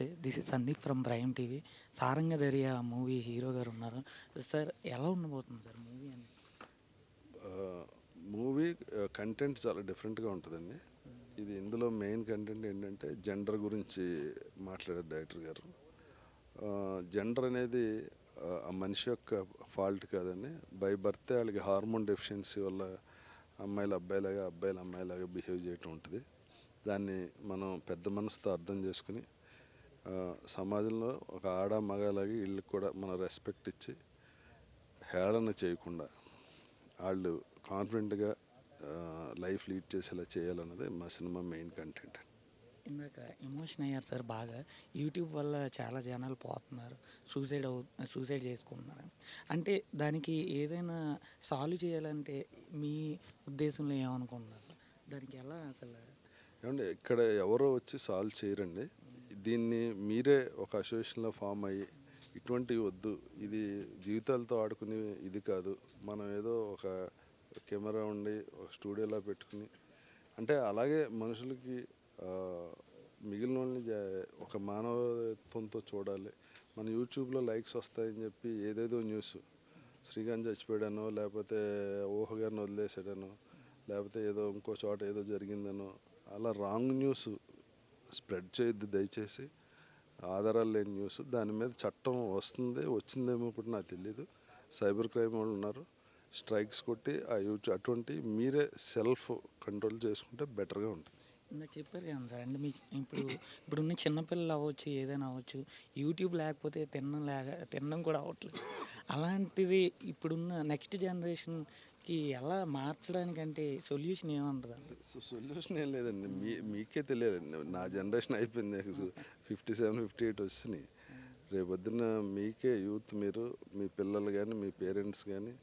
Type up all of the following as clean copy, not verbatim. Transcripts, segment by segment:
నమస్తే. This is Sandeep from prime TV. 'Saranga Darya' movie hero గారు ఉన్నారు. సార్ ఎలా ఉండబోతుంది సార్ మూవీ అని? మూవీ కంటెంట్ చాలా డిఫరెంట్గా ఉంటుందండి. ఇది ఇందులో మెయిన్ కంటెంట్ ఏంటంటే జెండర్ గురించి మాట్లాడే డైరెక్టర్ గారు. జెండర్ అనేది ఆ మనిషి యొక్క ఫాల్ట్ కాదండి. బై బర్త్ వాళ్ళకి హార్మోన్ డెఫిషియన్సీ వల్ల అమ్మాయిలు అబ్బాయిలాగా, అబ్బాయిలు అమ్మాయిలాగా బిహేవ్ చేయటం ఉంటుంది. దాన్ని మనం పెద్ద మనసుతో అర్థం చేసుకుని సమాజంలో ఒక ఆడ మగలాగి వీళ్ళకి కూడా మనం రెస్పెక్ట్ ఇచ్చి హేళన చేయకుండా వాళ్ళు కాన్ఫిడెంట్గా లైఫ్ లీడ్ చేసేలా చేయాలన్నది మా సినిమా మెయిన్ కంటెంట్. ఇందాక ఎమోషన్ అయ్యారు సార్ బాగా. యూట్యూబ్ వల్ల చాలా జనాలు పోతున్నారు, సూసైడ్ చేసుకుంటున్నారు. అంటే దానికి ఏదైనా సాల్వ్ చేయాలంటే మీ ఉద్దేశంలో ఏమనుకుంటున్నారు? దానికి ఎలా అసలు? ఏమంటే ఇక్కడ ఎవరో వచ్చి సాల్వ్ చేయరండి. దీన్ని మీరే ఒక అసోసియేషన్లో ఫామ్ అయ్యి ఇటువంటివి వద్దు, ఇది జీవితాలతో ఆడుకునే ఇది కాదు, మనం ఏదో ఒక కెమెరా ఉండి ఒక స్టూడియోలో పెట్టుకుని అంటే అలాగే మనుషులకి మిగిలిన వాళ్ళని ఒక మానవత్వంతో చూడాలి. మన యూట్యూబ్లో లైక్స్ వస్తాయని చెప్పి ఏదేదో న్యూస్ శ్రీకాంత్ చచ్చిపోయాడనో, లేకపోతే ఊహగారిని వదిలేసాడనో, లేకపోతే ఏదో ఇంకో చోట ఏదో జరిగిందనో అలా రాంగ్ న్యూస్ స్ప్రెడ్ చేయొద్దు దయచేసి. ఆధారాలు లేని న్యూస్ దాని మీద చట్టం వచ్చిందేమో కూడా నాకు తెలియదు. సైబర్ క్రైమ్ వాళ్ళు ఉన్నారు, స్ట్రైక్స్ కొట్టి ఆ యూట్యూబ్ అటువంటి మీరే సెల్ఫ్ కంట్రోల్ చేసుకుంటే బెటర్గా ఉంటుంది. ఇందాక చెప్పారు కదా సార్, అంటే మీ ఇప్పుడున్న చిన్నపిల్లలు అవ్వచ్చు, ఏదైనా అవ్వచ్చు, యూట్యూబ్ లేకపోతే తినడం కూడా అవ్వట్లేదు. అలాంటిది ఇప్పుడున్న నెక్స్ట్ జనరేషన్కి ఎలా మార్చడానికంటే సొల్యూషన్ ఏమంటుంది? సొల్యూషన్ ఏం లేదండి, మీకే తెలియాలండి. నా జనరేషన్ అయిపోయింది, 57, 58 వచ్చినాయి. రేపొద్దున మీకే యూత్, మీరు మీ పిల్లలు కానీ మీ పేరెంట్స్ కానీ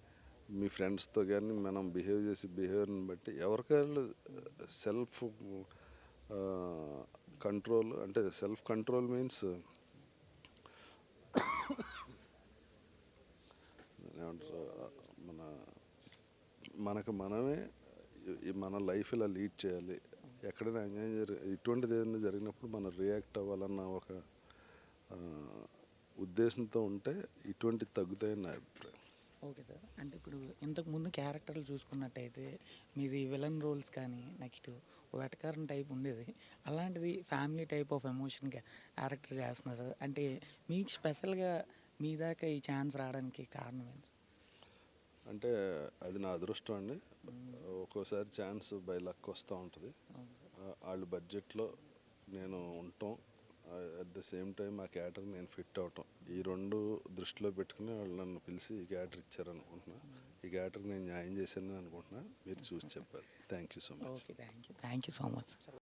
మీ ఫ్రెండ్స్తో కానీ మనం బిహేవ్ చేసే బిహేవియర్ని బట్టి ఎవరికాళ్ళు సెల్ఫ్ కంట్రోల్, అంటే సెల్ఫ్ కంట్రోల్ మీన్స్ ఏమంటారు, మనకు మనమే మన లైఫ్ ఇలా లీడ్ చేయాలి. ఎక్కడైనా అన్యాయం ఇటువంటిది ఏదైనా జరిగినప్పుడు మనం రియాక్ట్ అవ్వాలన్న ఒక ఉద్దేశంతో ఉంటే ఇటువంటివి తగ్గుతాయని నా అభిప్రాయం. Okay sir. అంటే ఇప్పుడు ఇంతకుముందు క్యారెక్టర్లు చూసుకున్నట్టయితే మీది విలన్ రోల్స్ కానీ, నెక్స్ట్ వెటకారం టైప్ ఉండేది. అలాంటిది family type of emotion character చేస్తున్నారు. అంటే మీకు స్పెషల్గా మీ దాకా ఈ ఛాన్స్ రావడానికి కారణం ఏంటి? అంటే అది నా అదృష్టం అండి. ఒక్కోసారి ఛాన్స్ బై లక్ వస్తూ ఉంటుంది. వాళ్ళ బడ్జెట్లో నేను ఉండటం, అట్ ద సేమ్ టైం ఆ క్యారెక్టర్ నేను ఫిట్ అవటం, ఈ రెండు దృష్టిలో పెట్టుకుని వాళ్ళు నన్ను పిలిచి ఈ క్యారెక్టర్ ఇచ్చారనుకుంటున్నా. ఈ క్యారెక్టర్కి నేను న్యాయం చేశానని అనుకుంటున్నా. మీరు చూసి చెప్పారు. Thank you so much. Okay, thank you so much.